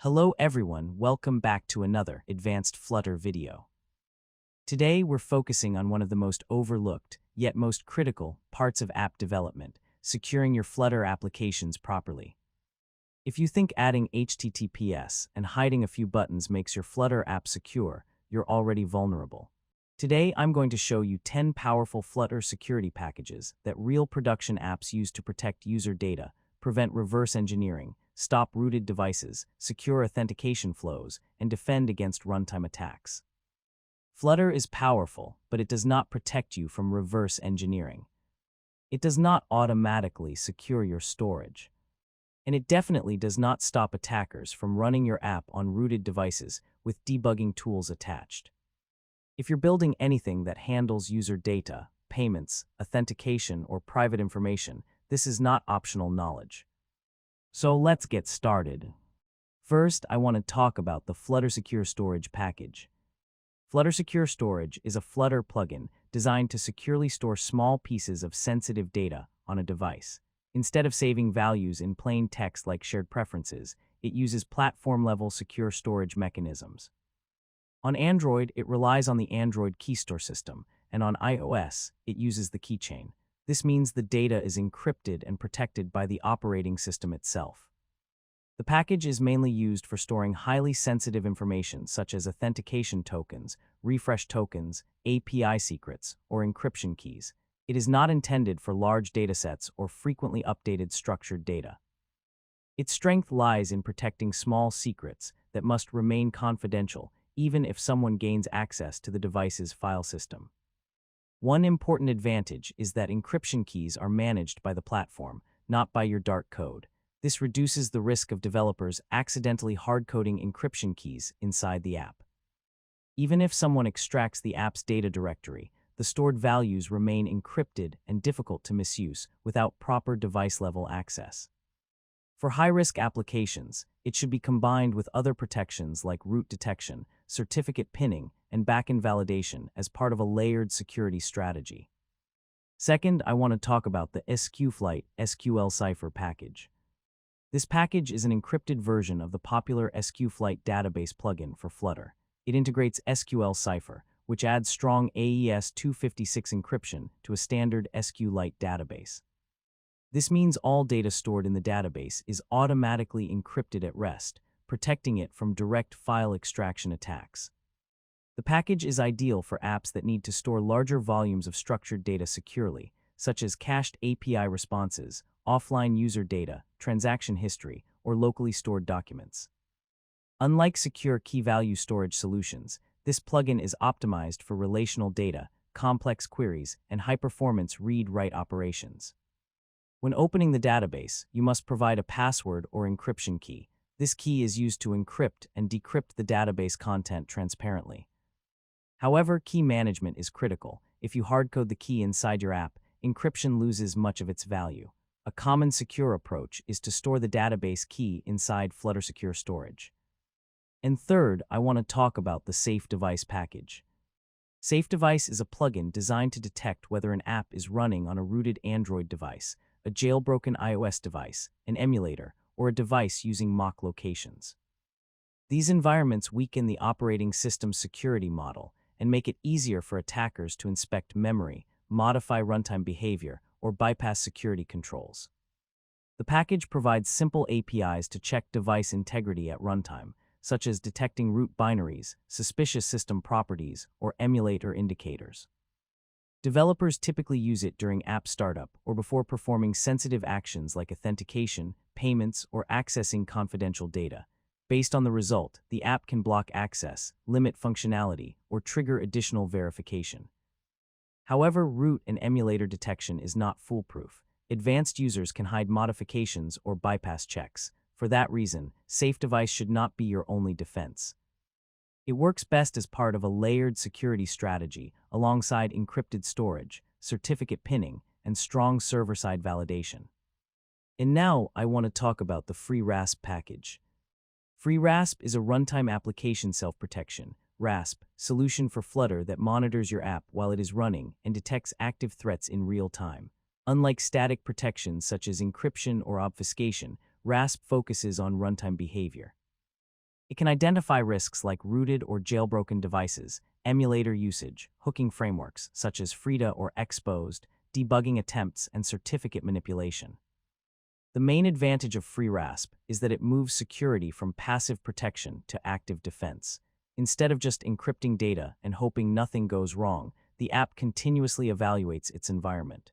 Hello everyone, welcome back to another advanced Flutter video. Today we're focusing on one of the most overlooked, yet most critical, parts of app development, securing your Flutter applications properly. If you think adding HTTPS and hiding a few buttons makes your Flutter app secure, you're already vulnerable. Today I'm going to show you 10 powerful Flutter security packages that real production apps use to protect user data, prevent reverse engineering, stop rooted devices, secure authentication flows, and defend against runtime attacks. Flutter is powerful, but it does not protect you from reverse engineering. It does not automatically secure your storage. And it definitely does not stop attackers from running your app on rooted devices with debugging tools attached. If you're building anything that handles user data, payments, authentication, or private information, this is not optional knowledge. So let's get started. First, I want to talk about the Flutter Secure Storage package. Flutter Secure Storage is a Flutter plugin designed to securely store small pieces of sensitive data on a device. Instead of saving values in plain text like shared preferences, it uses platform-level secure storage mechanisms. On Android, it relies on the Android Key Store system, and on iOS, it uses the keychain. This means the data is encrypted and protected by the operating system itself. The package is mainly used for storing highly sensitive information such as authentication tokens, refresh tokens, API secrets, or encryption keys. It is not intended for large datasets or frequently updated structured data. Its strength lies in protecting small secrets that must remain confidential even if someone gains access to the device's file system. One important advantage is that encryption keys are managed by the platform, not by your dark code. This reduces the risk of developers accidentally hard-coding encryption keys inside the app. Even if someone extracts the app's data directory, the stored values remain encrypted and difficult to misuse without proper device-level access. For high-risk applications, it should be combined with other protections like root detection, certificate pinning, and backend validation as part of a layered security strategy. Second, I want to talk about the SQLite SQL Cipher package. This package is an encrypted version of the popular SQLite database plugin for Flutter. It integrates SQL Cipher, which adds strong AES 256 encryption to a standard SQLite database. This means all data stored in the database is automatically encrypted at rest, protecting it from direct file extraction attacks. The package is ideal for apps that need to store larger volumes of structured data securely, such as cached API responses, offline user data, transaction history, or locally stored documents. Unlike secure key-value storage solutions, this plugin is optimized for relational data, complex queries, and high-performance read-write operations. When opening the database, you must provide a password or encryption key. This key is used to encrypt and decrypt the database content transparently. However, key management is critical. If you hardcode the key inside your app, encryption loses much of its value. A common secure approach is to store the database key inside Flutter Secure Storage. And third, I want to talk about the Safe Device package. Safe Device is a plugin designed to detect whether an app is running on a rooted Android device, a jailbroken iOS device, an emulator, or a device using mock locations. These environments weaken the operating system's security model and make it easier for attackers to inspect memory, modify runtime behavior, or bypass security controls. The package provides simple APIs to check device integrity at runtime, such as detecting root binaries, suspicious system properties, or emulator indicators. Developers typically use it during app startup or before performing sensitive actions like authentication, payments, or accessing confidential data. Based on the result, the app can block access, limit functionality, or trigger additional verification. However, root and emulator detection is not foolproof. Advanced users can hide modifications or bypass checks. For that reason, Safe Device should not be your only defense. It works best as part of a layered security strategy alongside encrypted storage, certificate pinning, and strong server-side validation. And now I want to talk about the freeRASP package. FreeRASP is a runtime application self-protection (RASP) solution for Flutter that monitors your app while it is running and detects active threats in real time. Unlike static protections such as encryption or obfuscation, RASP focuses on runtime behavior. It can identify risks like rooted or jailbroken devices, emulator usage, hooking frameworks such as Frida or Exposed, debugging attempts, and certificate manipulation. The main advantage of freeRASP is that it moves security from passive protection to active defense. Instead of just encrypting data and hoping nothing goes wrong, the app continuously evaluates its environment.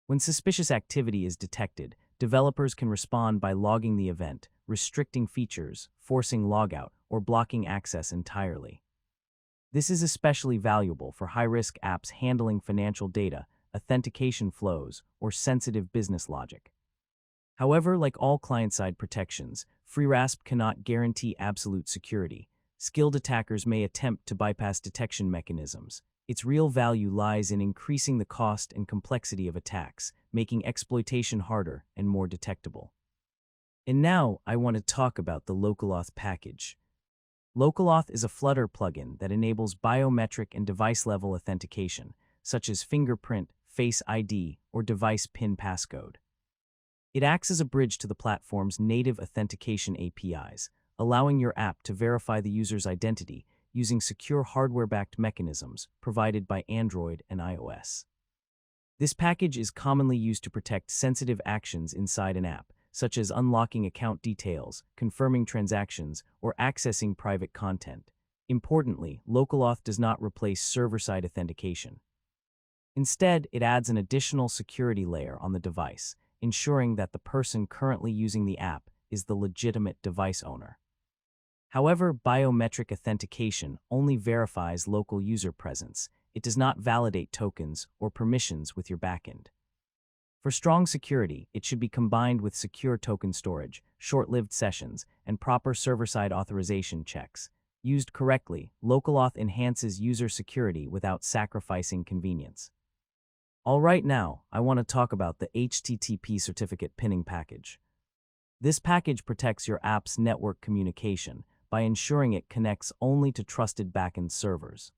When suspicious activity is detected, developers can respond by logging the event, restricting features, forcing logout, or blocking access entirely. This is especially valuable for high-risk apps handling financial data, authentication flows, or sensitive business logic. However, like all client-side protections, freeRASP cannot guarantee absolute security. Skilled attackers may attempt to bypass detection mechanisms. Its real value lies in increasing the cost and complexity of attacks, making exploitation harder and more detectable. And now, I want to talk about the OAuth package. OAuth is a Flutter plugin that enables biometric and device-level authentication, such as fingerprint, Face ID, or device PIN passcode. It acts as a bridge to the platform's native authentication APIs, allowing your app to verify the user's identity using secure hardware-backed mechanisms provided by Android and iOS. This package is commonly used to protect sensitive actions inside an app, such as unlocking account details, confirming transactions, or accessing private content. Importantly, OAuth does not replace server-side authentication. Instead, it adds an additional security layer on the device, ensuring that the person currently using the app is the legitimate device owner. However, biometric authentication only verifies local user presence. It does not validate tokens or permissions with your backend. For strong security, it should be combined with secure token storage, short-lived sessions, and proper server-side authorization checks. Used correctly, OAuth enhances user security without sacrificing convenience. All right, now, I want to talk about the HTTP certificate pinning package. This package protects your app's network communication by ensuring it connects only to trusted backend servers.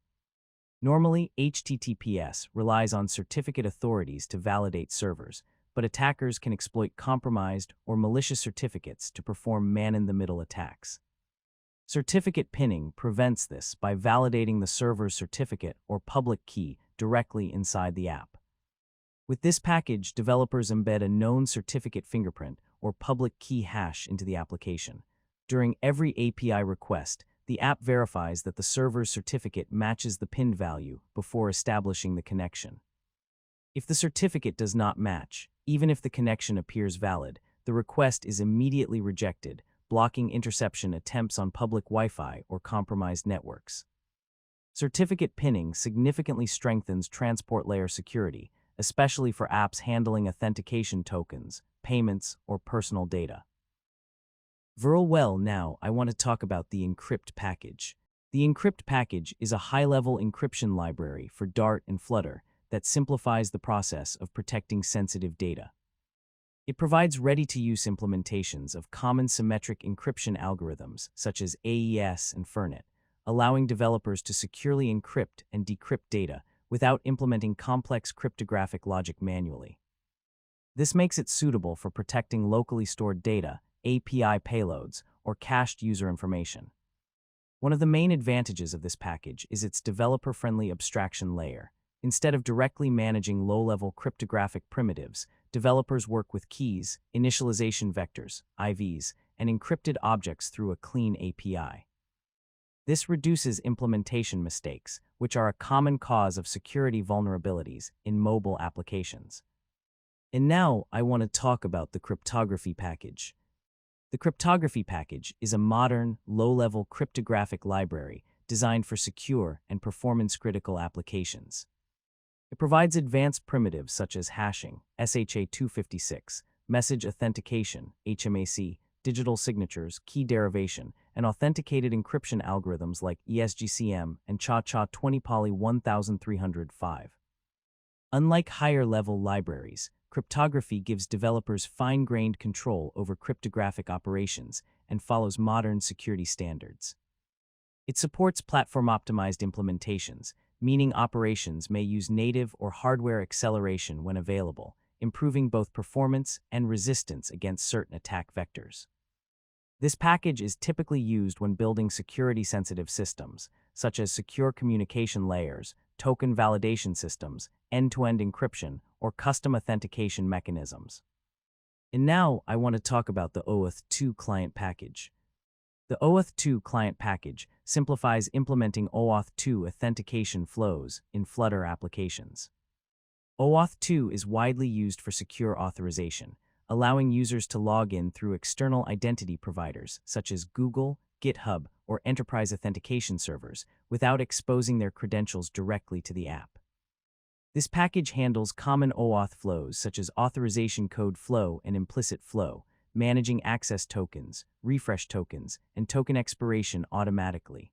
Normally, HTTPS relies on certificate authorities to validate servers, but attackers can exploit compromised or malicious certificates to perform man-in-the-middle attacks. Certificate pinning prevents this by validating the server's certificate or public key directly inside the app. With this package, developers embed a known certificate fingerprint or public key hash into the application. During every API request, the app verifies that the server's certificate matches the pinned value before establishing the connection. If the certificate does not match, even if the connection appears valid, the request is immediately rejected, blocking interception attempts on public Wi-Fi or compromised networks. Certificate pinning significantly strengthens transport layer security, especially for apps handling authentication tokens, payments, or personal data. Now, I want to talk about the Encrypt package. The Encrypt package is a high-level encryption library for Dart and Flutter that simplifies the process of protecting sensitive data. It provides ready-to-use implementations of common symmetric encryption algorithms such as AES and FIRNet, allowing developers to securely encrypt and decrypt data without implementing complex cryptographic logic manually. This makes it suitable for protecting locally stored data, API payloads, or cached user information. One of the main advantages of this package is its developer-friendly abstraction layer. Instead of directly managing low-level cryptographic primitives, developers work with keys, initialization vectors, IVs, and encrypted objects through a clean API. This reduces implementation mistakes, which are a common cause of security vulnerabilities in mobile applications. And now, I want to talk about the cryptography package. The cryptography package is a modern, low-level cryptographic library designed for secure and performance-critical applications. It provides advanced primitives such as hashing, SHA-256, message authentication, HMAC, digital signatures, key derivation, and authenticated encryption algorithms like ESGCM and CHA-CHA 20-poly 1305. Unlike higher-level libraries, cryptography gives developers fine-grained control over cryptographic operations and follows modern security standards. It supports platform-optimized implementations, meaning operations may use native or hardware acceleration when available, improving both performance and resistance against certain attack vectors. This package is typically used when building security-sensitive systems, such as secure communication layers, token validation systems, end-to-end encryption, or custom authentication mechanisms. And now I want to talk about the OAuth2 client package. The OAuth2 client package simplifies implementing OAuth2 authentication flows in Flutter applications. OAuth2 is widely used for secure authorization, allowing users to log in through external identity providers such as Google, GitHub, or enterprise authentication servers without exposing their credentials directly to the app. This package handles common OAuth flows such as authorization code flow and implicit flow, managing access tokens, refresh tokens, and token expiration automatically.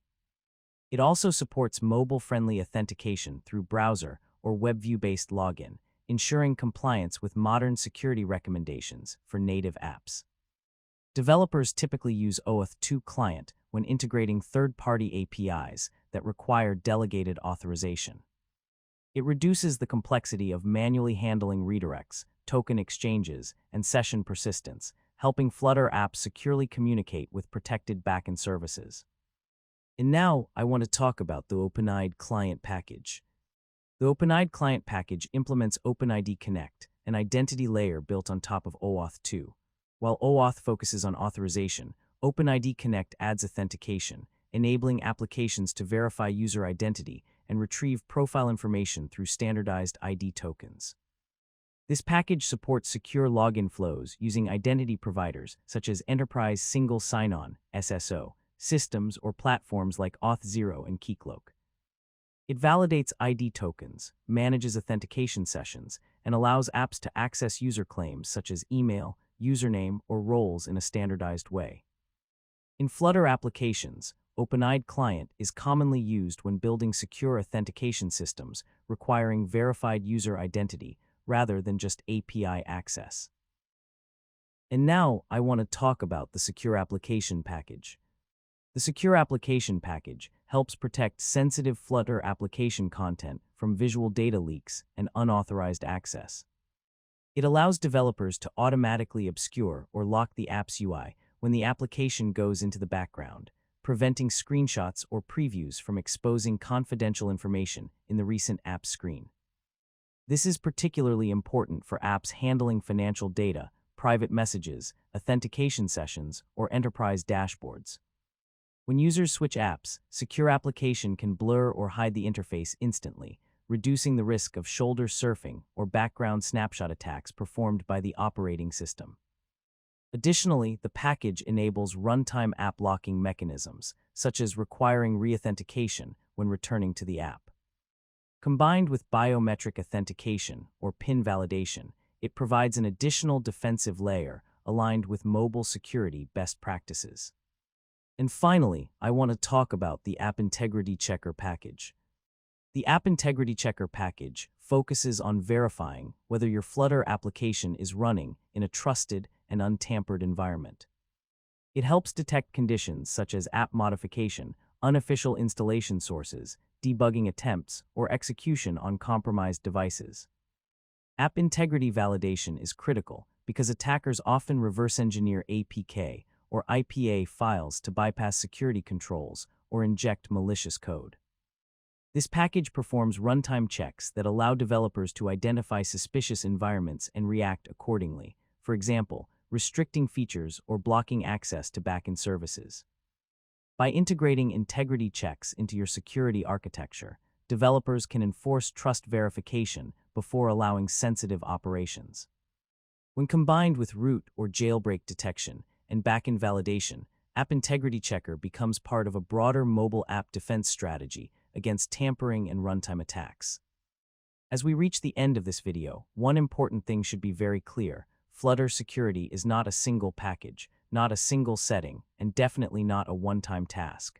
It also supports mobile-friendly authentication through browser or web view-based login, ensuring compliance with modern security recommendations for native apps. Developers typically use OAuth2 client when integrating third-party APIs that require delegated authorization. It reduces the complexity of manually handling redirects, token exchanges, and session persistence, helping Flutter apps securely communicate with protected backend services. And now I want to talk about the OpenID client package. The OpenID client package implements OpenID Connect, an identity layer built on top of OAuth2. While OAuth focuses on authorization, OpenID Connect adds authentication, enabling applications to verify user identity and retrieve profile information through standardized ID tokens. This package supports secure login flows using identity providers such as Enterprise Single Sign-On (SSO) systems or platforms like OAuth2 and Keycloak. It validates ID tokens, manages authentication sessions, and allows apps to access user claims such as email, username, or roles in a standardized way. In Flutter applications, OpenID Client is commonly used when building secure authentication systems requiring verified user identity rather than just API access. And now I want to talk about the Secure Application Package. The Secure Application Package helps protect sensitive Flutter application content from visual data leaks and unauthorized access. It allows developers to automatically obscure or lock the app's UI when the application goes into the background, preventing screenshots or previews from exposing confidential information in the recent app screen. This is particularly important for apps handling financial data, private messages, authentication sessions, or enterprise dashboards. When users switch apps, Secure Application can blur or hide the interface instantly, reducing the risk of shoulder surfing or background snapshot attacks performed by the operating system. Additionally, the package enables runtime app locking mechanisms, such as requiring reauthentication when returning to the app. Combined with Biometric Authentication, or PIN validation, it provides an additional defensive layer aligned with mobile security best practices. And finally, I want to talk about the App Integrity Checker package. The App Integrity Checker package focuses on verifying whether your Flutter application is running in a trusted and untampered environment. It helps detect conditions such as app modification, unofficial installation sources, debugging attempts, or execution on compromised devices. App integrity validation is critical because attackers often reverse engineer APK or IPA files to bypass security controls or inject malicious code. This package performs runtime checks that allow developers to identify suspicious environments and react accordingly, for example, restricting features or blocking access to backend services. By integrating integrity checks into your security architecture, developers can enforce trust verification before allowing sensitive operations. When combined with root or jailbreak detection and backend validation, App Integrity Checker becomes part of a broader mobile app defense strategy against tampering and runtime attacks. As we reach the end of this video, one important thing should be very clear. Flutter security is not a single package, not a single setting, and definitely not a one-time task.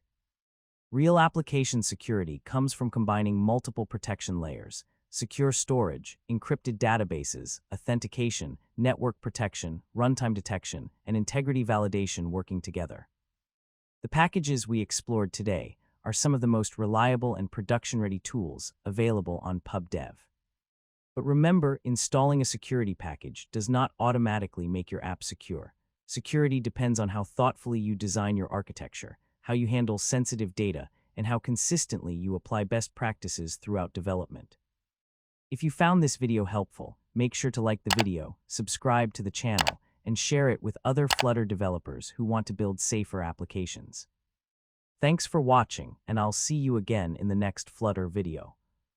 Real application security comes from combining multiple protection layers, secure storage, encrypted databases, authentication, network protection, runtime detection, and integrity validation working together. The packages we explored today are some of the most reliable and production-ready tools available on pub.dev. But remember, installing a security package does not automatically make your app secure. Security depends on how thoughtfully you design your architecture, how you handle sensitive data, and how consistently you apply best practices throughout development. If you found this video helpful, make sure to like the video, subscribe to the channel, and share it with other Flutter developers who want to build safer applications. Thanks for watching, and I'll see you again in the next Flutter video.